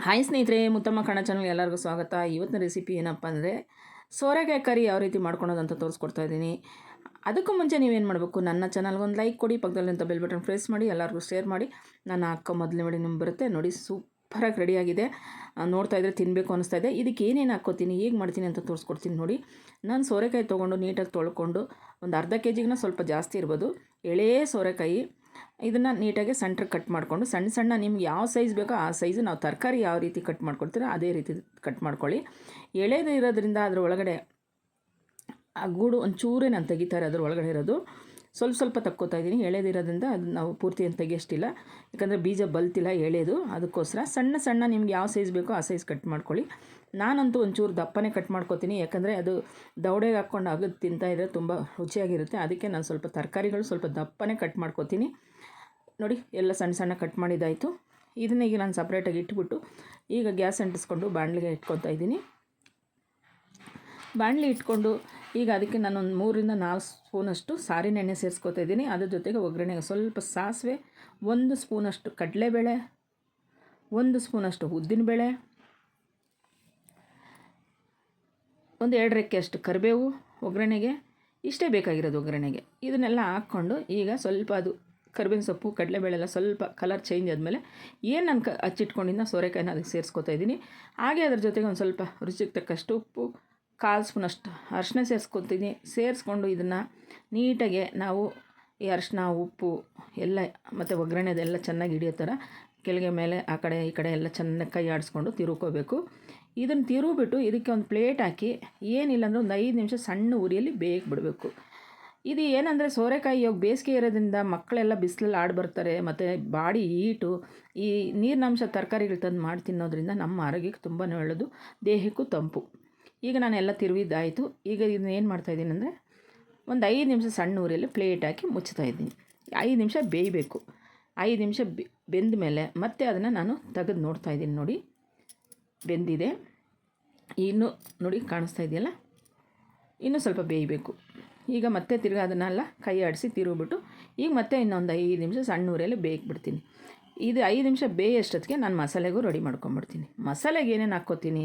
Hi ಸ್ನೇಹಿತರೆ, ಮುತ್ತಮ್ಮ ಕನ್ನಡ ಚಾನಲ್ಗೆ ಎಲ್ಲರಿಗೂ ಸ್ವಾಗತ. ಇವತ್ತಿನ ರೆಸಿಪಿ ಏನಪ್ಪ ಅಂದರೆ ಸೋರೆಕಾಯಿ ಕರಿ ಯಾವ ರೀತಿ ಮಾಡ್ಕೊಳೋದಂತ ತೋರಿಸ್ಕೊಡ್ತಾ ಇದ್ದೀನಿ. ಅದಕ್ಕೂ ಮುಂಚೆ ನೀವೇನು ಮಾಡಬೇಕು, ನನ್ನ ಚಾನಲ್ಗೆ ಒಂದು ಲೈಕ್ ಕೊಡಿ, ಪಕ್ಕದಲ್ಲಿಂತ ಬೆಲ್ ಬಟನ್ ಪ್ರೆಸ್ ಮಾಡಿ, ಎಲ್ಲರಿಗೂ ಶೇರ್ ಮಾಡಿ. ನಾನು ಹಾಕೋ ಮೊದಲನೇ ವಿಡಿಯೋ ನಿಮ್ಗೆ ಬರುತ್ತೆ ನೋಡಿ. ಸೂಪರಾಗಿ ರೆಡಿಯಾಗಿದೆ, ನೋಡ್ತಾ ಇದ್ದರೆ ತಿನ್ನಬೇಕು ಅನಿಸ್ತಾ ಇದೆ. ಇದಕ್ಕೆ ಏನೇನು ಹಾಕ್ಕೋತೀನಿ, ಹೇಗೆ ಮಾಡ್ತೀನಿ ಅಂತ ತೋರಿಸ್ಕೊಡ್ತೀನಿ ನೋಡಿ. ನಾನು ಸೋರೆಕಾಯಿ ತೊಗೊಂಡು ನೀಟಾಗಿ ತೊಳ್ಕೊಂಡು, ಒಂದು ಅರ್ಧ ಕೆ.ಜಿಗಿನ ಸ್ವಲ್ಪ ಜಾಸ್ತಿ ಇರ್ಬೋದು, ಎಳೆ ಸೋರೆಕಾಯಿ. ಇದನ್ನು ನೀಟಾಗಿ ಸೆಂಟ್ರಿಗೆ ಕಟ್ ಮಾಡಿಕೊಂಡು ಸಣ್ಣ ಸಣ್ಣ ನಿಮ್ಗೆ ಯಾವ ಸೈಜ್ ಬೇಕೋ ಆ ಸೈಜು, ನಾವು ತರಕಾರಿ ಯಾವ ರೀತಿ ಕಟ್ ಮಾಡ್ಕೊಳ್ತೀರೋ ಅದೇ ರೀತಿ ಕಟ್ ಮಾಡ್ಕೊಳ್ಳಿ. ಎಳೆದು ಇರೋದ್ರಿಂದ ಅದ್ರ ಒಳಗಡೆ ಆ ಗೂಡು ಒಂಚೂರೇ ನಾನು ತೆಗಿತಾರೆ, ಅದ್ರ ಒಳಗಡೆ ಇರೋದು ಸ್ವಲ್ಪ ಸ್ವಲ್ಪ ತಕ್ಕೋತಾ ಇದ್ದೀನಿ. ಎಳೆದಿರೋದ್ರಿಂದ ಅದು ನಾವು ಪೂರ್ತಿ ಏನು ತೆಗಿಯೋಷ್ಟಿಲ್ಲ, ಯಾಕಂದರೆ ಬೀಜ ಬಲ್ತಿಲ್ಲ ಎಳೆದು. ಅದಕ್ಕೋಸ್ಕರ ಸಣ್ಣ ಸಣ್ಣ ನಿಮ್ಗೆ ಯಾವ ಸೈಜ್ ಬೇಕೋ ಆ ಸೈಜ್ ಕಟ್ ಮಾಡ್ಕೊಳ್ಳಿ. ನಾನಂತೂ ಒಂಚೂರು ದಪ್ಪನೇ ಕಟ್ ಮಾಡ್ಕೊತೀನಿ, ಯಾಕಂದರೆ ಅದು ದವಡೆಗೆ ಹಾಕ್ಕೊಂಡು ಅಗದು ತಿಂತಾಯಿದ್ರೆ ತುಂಬ ರುಚಿಯಾಗಿರುತ್ತೆ. ಅದಕ್ಕೆ ನಾನು ಸ್ವಲ್ಪ ತರಕಾರಿಗಳು ಸ್ವಲ್ಪ ದಪ್ಪನೇ ಕಟ್ ಮಾಡ್ಕೊತೀನಿ ನೋಡಿ. ಎಲ್ಲ ಸಣ್ಣ ಸಣ್ಣ ಕಟ್ ಮಾಡಿದ್ದಾಯಿತು. ಇದನ್ನ ಈಗ ನಾನು ಸಪ್ರೇಟಾಗಿ ಇಟ್ಬಿಟ್ಟು ಈಗ ಗ್ಯಾಸ್ ಅಂಟಿಸ್ಕೊಂಡು ಬಾಣಲಿಗೆ ಇಟ್ಕೊತಾ ಇದ್ದೀನಿ. ಬಾಣಲಿ ಇಟ್ಕೊಂಡು ಈಗ ಅದಕ್ಕೆ ನಾನೊಂದು 3-4 ಸ್ಪೂನಷ್ಟು ಸಾರಿನ ಎಣ್ಣೆ ಸೇರಿಸ್ಕೊತಾ ಇದ್ದೀನಿ. ಅದ್ರ ಜೊತೆಗೆ ಒಗ್ಗರಣೆಗೆ ಸ್ವಲ್ಪ ಸಾಸಿವೆ, 1 ಸ್ಪೂನಷ್ಟು ಕಡಲೆಬೇಳೆ, 1 ಸ್ಪೂನಷ್ಟು ಉದ್ದಿನಬೇಳೆ, ಒಂದು 2 ರೆಕ್ಕೆಯಷ್ಟು ಕರಿಬೇವು ಒಗ್ಗರಣೆಗೆ. ಇಷ್ಟೇ ಬೇಕಾಗಿರೋದು ಒಗ್ಗರಣೆಗೆ. ಇದನ್ನೆಲ್ಲ ಹಾಕ್ಕೊಂಡು ಈಗ ಸ್ವಲ್ಪ ಅದು ಕರಿಬೇವಿನ ಸೊಪ್ಪು, ಕಡಲೆಬೇಳೆಲ್ಲ ಸ್ವಲ್ಪ ಕಲರ್ ಚೇಂಜ್ ಆದಮೇಲೆ ಏನು ನಾನು ಹಚ್ಚಿಟ್ಕೊಂಡಿದ್ದ ಸೋರೆಕಾಯಿನ ಅದಕ್ಕೆ ಸೇರಿಸ್ಕೊತಾ ಇದ್ದೀನಿ. ಹಾಗೆ ಅದ್ರ ಜೊತೆಗೆ ಒಂದು ಸ್ವಲ್ಪ ರುಚಿಗೆ ತಕ್ಕಷ್ಟು ಉಪ್ಪು, 1/4 ಸ್ಪೂನಷ್ಟು ಅರಿಶಿನ ಸೇರಿಸ್ಕೊತೀನಿ. ಸೇರಿಸ್ಕೊಂಡು ಇದನ್ನು ನೀಟಾಗಿ ನಾವು ಈ ಅರಿಶಿನ, ಉಪ್ಪು ಎಲ್ಲ ಮತ್ತು ಒಗ್ಗರಣೆದೆಲ್ಲ ಚೆನ್ನಾಗಿ ಹಿಡಿಯೋ ಥರ ಕೆಳಗೆ ಮೇಲೆ ಆ ಕಡೆ ಈ ಕಡೆ ಎಲ್ಲ ಚೆನ್ನಾಗಿ ಕೈ ಆಡಿಸ್ಕೊಂಡು ತಿರುವ್ಕೋಬೇಕು. ಇದನ್ನು ತಿರುಗಿಬಿಟ್ಟು ಇದಕ್ಕೆ ಒಂದು ಪ್ಲೇಟ್ ಹಾಕಿ ಏನಿಲ್ಲ ಅಂದರೆ ಒಂದು 5 ನಿಮಿಷ ಸಣ್ಣ ಉರಿಯಲ್ಲಿ ಬೇಯಕ್ಕೆ ಬಿಡಬೇಕು. ಇದು ಏನಂದರೆ ಸೋರೆಕಾಯಿ ಇವಾಗ ಬೇಸಿಗೆ ಇರೋದ್ರಿಂದ ಮಕ್ಕಳೆಲ್ಲ ಬಿಸಿಲಲ್ಲಿ ಆಡ್ಬರ್ತಾರೆ, ಮತ್ತು ಬಾಡಿ ಹೀಟು, ಈ ನೀರಿನಂಶ ತರಕಾರಿಗಳು ತಂದು ಮಾಡಿ ತಿನ್ನೋದ್ರಿಂದ ನಮ್ಮ ಆರೋಗ್ಯಕ್ಕೆ ತುಂಬಾ ಒಳ್ಳೆಯದು, ದೇಹಕ್ಕೂ ತಂಪು. ಈಗ ನಾನೆಲ್ಲ ತಿರುವಿದ್ದಾಯಿತು. ಈಗ ಇದನ್ನ ಏನು ಮಾಡ್ತಾಯಿದ್ದೀನಿ ಅಂದರೆ ಒಂದು 5 ನಿಮಿಷ ಸಣ್ಣ ಉರಿಯಲ್ಲಿ ಪ್ಲೇಟ್ ಹಾಕಿ ಮುಚ್ತಾ ಇದ್ದೀನಿ. 5 ನಿಮಿಷ ಬೇಯಬೇಕು. 5 ನಿಮಿಷ ಬೆಂದ ಮೇಲೆ ಮತ್ತೆ ಅದನ್ನು ನಾನು ತೆಗೆದು ನೋಡ್ತಾ ಇದ್ದೀನಿ ನೋಡಿ, ಬೆಂದಿದೆ. ಇನ್ನೂ ನೋಡಿ ಕಾಣಿಸ್ತಾ ಇದೆಯಲ್ಲ, ಇನ್ನೂ ಸ್ವಲ್ಪ ಬೇಯಬೇಕು. ಈಗ ಮತ್ತೆ ತಿರ್ಗಿ ಅದನ್ನೆಲ್ಲ ಕೈ ಆಡಿಸಿ ತಿರುಗಿಬಿಟ್ಟು ಈಗ ಮತ್ತೆ ಇನ್ನೊಂದು 5 ನಿಮಿಷ ಸಣ್ಣ ಉರಿಯಲ್ಲಿ ಬೇಯಕ್ಕೆ ಬಿಡ್ತೀನಿ. ಇದು 5 ನಿಮಿಷ ಬೇಯೋಷ್ಟೊತ್ತಿಗೆ ನಾನು ಮಸಾಲೆಗೂ ರೆಡಿ ಮಾಡ್ಕೊಂಬಿಡ್ತೀನಿ. ಮಸಾಲೆಗೆ ಏನೇನು ಹಾಕ್ಕೋತೀನಿ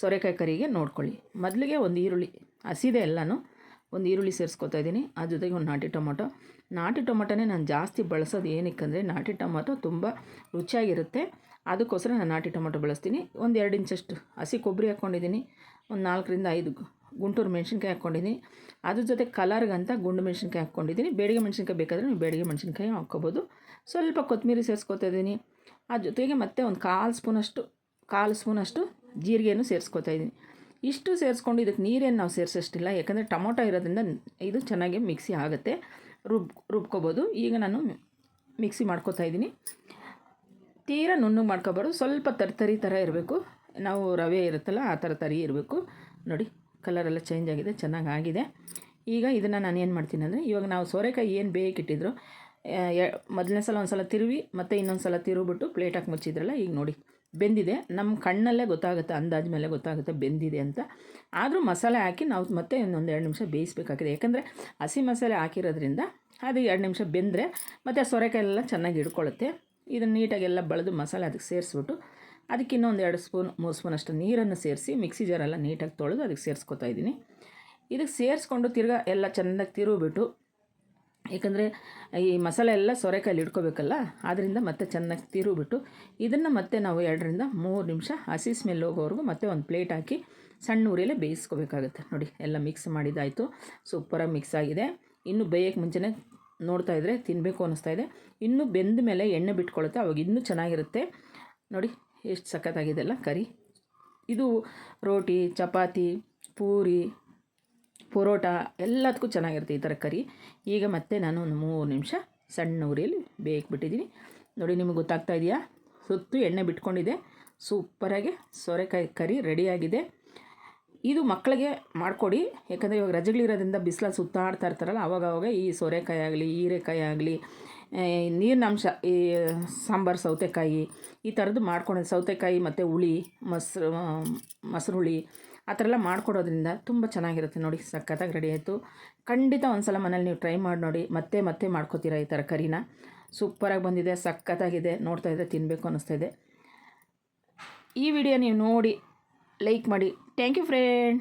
ಸೋರೆಕಾಯಿ ಕರಿಗೆ ನೋಡ್ಕೊಳ್ಳಿ. ಮೊದಲಿಗೆ ಒಂದು ಈರುಳ್ಳಿ, ಹಸಿದೆ ಎಲ್ಲನೂ, ಒಂದು ಈರುಳ್ಳಿ ಸೇರಿಸ್ಕೊತಾ ಇದ್ದೀನಿ. ಅದ್ರ ಜೊತೆಗೆ ಒಂದು ನಾಟಿ ಟೊಮೊಟೊನೇ ನಾನು ಜಾಸ್ತಿ ಬಳಸೋದು. ಏನಕ್ಕಂದರೆ ನಾಟಿ ಟೊಮೊಟೊ ತುಂಬ ರುಚಿಯಾಗಿರುತ್ತೆ, ಅದಕ್ಕೋಸ್ಕರ ನಾನು ನಾಟಿ ಟೊಮೊಟೊ ಬಳಸ್ತೀನಿ. ಒಂದು 2 ಇಂಚಷ್ಟು ಹಸಿ ಕೊಬ್ಬರಿ ಹಾಕ್ಕೊಂಡಿದ್ದೀನಿ, ಒಂದು 4-5 ಗುಂಟೂರು ಮೆಣಸಿನ್ಕಾಯಿ ಹಾಕ್ಕೊಂಡಿದ್ದೀನಿ. ಅದ್ರ ಜೊತೆ ಕಲರ್ಗಂತ ಗುಂಡು ಮೆಣಸಿನ್ಕಾಯಿ ಹಾಕ್ಕೊಂಡಿದ್ದೀನಿ. ಬೇಡಿಗೆ ಮೆಣಸಿನ್ಕಾಯಿ ಬೇಕಾದರೆ ನೀವು ಬೇಡಿಗೆ ಮೆಣಸಿನ್ಕಾಯಿ ಹಾಕ್ಕೋಬೋದು. ಸ್ವಲ್ಪ ಕೊತ್ತಂಬರಿ ಸೇರಿಸ್ಕೊತಾ ಇದ್ದೀನಿ. ಅದ್ರ ಜೊತೆಗೆ ಮತ್ತೆ ಒಂದು 1/4 ಸ್ಪೂನಷ್ಟು ಜೀರಿಗೆಯನ್ನು ಸೇರಿಸ್ಕೊತಾ ಇದ್ದೀನಿ. ಇಷ್ಟು ಸೇರಿಸ್ಕೊಂಡು ಇದಕ್ಕೆ ನೀರೇನು ನಾವು ಸೇರಿಸೋಷ್ಟಿಲ್ಲ, ಯಾಕಂದರೆ ಟೊಮೊಟೊ ಇರೋದ್ರಿಂದ ಇದು ಚೆನ್ನಾಗಿ ಮಿಕ್ಸಿ ಆಗುತ್ತೆ, ರುಬ್ಕೋಬೋದು. ಈಗ ನಾನು ಮಿಕ್ಸಿ ಮಾಡ್ಕೊತಾ ಇದ್ದೀನಿ. ತೀರಾ ನುಣ್ಣಗೆ ಮಾಡ್ಕೊಬಾರ್ದು, ಸ್ವಲ್ಪ ತರಿ ಥರ ಇರಬೇಕು. ನಾವು ರವೆ ಇರುತ್ತಲ್ಲ ಆ ಥರ ತರಿ ಇರಬೇಕು ನೋಡಿ. ಕಲರೆಲ್ಲ ಚೇಂಜ್ ಆಗಿದೆ, ಚೆನ್ನಾಗಾಗಿದೆ. ಈಗ ಇದನ್ನು ನಾನು ಏನು ಮಾಡ್ತೀನಿ ಅಂದರೆ, ಇವಾಗ ನಾವು ಸೋರೆಕಾಯಿ ಏನು ಬೇಯಕ್ಕಿಟ್ಟಿದ್ರು, ಮೊದಲನೇ ಸಲ ಒಂದು ಸಲ ತಿರುವಿ ಮತ್ತು ಇನ್ನೊಂದು ಸಲ ತಿರುಗಿಬಿಟ್ಟು ಪ್ಲೇಟ್ ಹಾಕಿ ಮುಚ್ಚಿದ್ರಲ್ಲ, ಈಗ ನೋಡಿ ಬೆಂದಿದೆ. ನಮ್ಮ ಕಣ್ಣಲ್ಲೇ ಗೊತ್ತಾಗುತ್ತೆ, ಅಂದಾಜು ಮೇಲೆ ಗೊತ್ತಾಗುತ್ತೆ ಬೆಂದಿದೆ ಅಂತ. ಆದರೂ ಮಸಾಲೆ ಹಾಕಿ ನಾವು ಮತ್ತೆ ಇನ್ನೊಂದು 2 ನಿಮಿಷ ಬೇಯಿಸಬೇಕಾಗಿದೆ, ಯಾಕಂದರೆ ಹಸಿ ಮಸಾಲೆ ಹಾಕಿರೋದ್ರಿಂದ ಅದು 2 ನಿಮಿಷ ಬೆಂದರೆ ಮತ್ತು ಸೋರೆಕಾಯಿ ಎಲ್ಲ ಚೆನ್ನಾಗಿ ಹಿಡ್ಕೊಳ್ಳುತ್ತೆ. ಇದನ್ನು ನೀಟಾಗೆಲ್ಲ ಬಳಿದು ಮಸಾಲೆ ಅದಕ್ಕೆ ಸೇರಿಸ್ಬಿಟ್ಟು ಅದಕ್ಕೆ ಇನ್ನೊಂದು 2 ಸ್ಪೂನ್ 3 ಸ್ಪೂನಷ್ಟು ನೀರನ್ನು ಸೇರಿಸಿ ಮಿಕ್ಸಿ ಜಾರೆಲ್ಲ ನೀಟಾಗಿ ತೊಳೆದು ಅದಕ್ಕೆ ಸೇರಿಸ್ಕೊತಾ ಇದ್ದೀನಿ. ಇದಕ್ಕೆ ಸೇರಿಸ್ಕೊಂಡು ತಿರ್ಗಾ ಎಲ್ಲ ಚೆನ್ನಾಗಿ ತಿರುಗಿಬಿಟ್ಟು, ಏಕೆಂದರೆ ಈ ಮಸಾಲೆ ಎಲ್ಲ ಸೋರೆಕಾಯಲ್ಲಿ ಇಟ್ಕೋಬೇಕಲ್ಲ, ಆದ್ದರಿಂದ ಮತ್ತೆ ಚೆನ್ನಾಗಿ ತಿರುಗಿಬಿಟ್ಟು ಇದನ್ನು ಮತ್ತೆ ನಾವು 2-3 ನಿಮಿಷ ಹಸಿ ಸ್ಮೆಲ್ ಹೋಗೋವರೆಗೂ ಮತ್ತೆ ಒಂದು ಪ್ಲೇಟ್ ಹಾಕಿ ಸಣ್ಣ ಉರಿಯಲ್ಲೇ ಬೇಯಿಸ್ಕೋಬೇಕಾಗುತ್ತೆ ನೋಡಿ. ಎಲ್ಲ ಮಿಕ್ಸ್ ಮಾಡಿದ್ದಾಯಿತು, ಸೂಪರಾಗಿ ಮಿಕ್ಸ್ ಆಗಿದೆ. ಇನ್ನೂ ಬೇಯೋಕ್ಕೆ ಮುಂಚೆನೇ ನೋಡ್ತಾ ಇದ್ದರೆ ತಿನ್ನಬೇಕು ಅನ್ನಿಸ್ತಾ ಇದೆ. ಇನ್ನೂ ಬೆಂದ ಮೇಲೆ ಎಣ್ಣೆ ಬಿಟ್ಕೊಳ್ಳುತ್ತೆ, ಅವಾಗ ಇನ್ನೂ ಚೆನ್ನಾಗಿರುತ್ತೆ ನೋಡಿ. ಎಷ್ಟು ಸಖತ್ತಾಗಿದೆಲ್ಲ ಕರಿ. ಇದು ರೋಟಿ, ಚಪಾತಿ, ಪೂರಿ, ಪರೋಟ ಎಲ್ಲದಕ್ಕೂ ಚೆನ್ನಾಗಿರುತ್ತೆ ಈ ಥರ ಕರಿ. ಈಗ ಮತ್ತೆ ನಾನು ಒಂದು 3 ನಿಮಿಷ ಸಣ್ಣ ಉರಿಯಲ್ಲಿ ಬೇಯಕ್ಕೆ ಬಿಟ್ಟಿದ್ದೀನಿ ನೋಡಿ. ನಿಮಗೆ ಗೊತ್ತಾಗ್ತಾ ಇದೆಯಾ, ಸುತ್ತು ಎಣ್ಣೆ ಬಿಟ್ಕೊಂಡಿದೆ. ಸೂಪರಾಗಿ ಸೋರೆಕಾಯಿ ಕರಿ ರೆಡಿಯಾಗಿದೆ. ಇದು ಮಕ್ಕಳಿಗೆ ಮಾಡಿಕೊಡಿ, ಯಾಕಂದರೆ ಇವಾಗ ರಜೆಗಳಿರೋದ್ರಿಂದ ಬಿಸಿಲಲ್ಲಿ ಸುತ್ತಾಡ್ತಾ ಇರ್ತಾರಲ್ಲ, ಆವಾಗವಾಗ ಈ ಸೋರೆಕಾಯಿ ಆಗಲಿ, ಹೀರೆಕಾಯಿ ಆಗಲಿ, ನೀರಿನಂಶ ಈ ಸಾಂಬಾರು ಸೌತೆಕಾಯಿ ಈ ಥರದ್ದು ಮಾಡ್ಕೊಂಡು, ಸೌತೆಕಾಯಿ ಮತ್ತು ಹುಳಿ, ಮೊಸರು ಹುಳಿ ಆ ಥರ ಎಲ್ಲ ಮಾಡಿಕೊಡೋದ್ರಿಂದ ತುಂಬ ಚೆನ್ನಾಗಿರುತ್ತೆ ನೋಡಿ. ಸಖತ್ತಾಗಿ ರೆಡಿ ಆಯಿತು. ಖಂಡಿತ ಒಂದು ಸಲ ಮನೇಲಿ ನೀವು ಟ್ರೈ ಮಾಡಿ ನೋಡಿ, ಮತ್ತೆ ಮಾಡ್ಕೋತೀರಾ ಈ ಥರ ಕರಿನ. ಸೂಪರಾಗಿ ಬಂದಿದೆ, ಸಖತ್ತಾಗಿದೆ. ನೋಡ್ತಾ ಇದ್ದರೆ ತಿನ್ನಬೇಕು ಅನ್ನಿಸ್ತಾ ಇದೆ. ಈ ವಿಡಿಯೋ ನೀವು ನೋಡಿ ಲೈಕ್ ಮಾಡಿ. Thank you friend.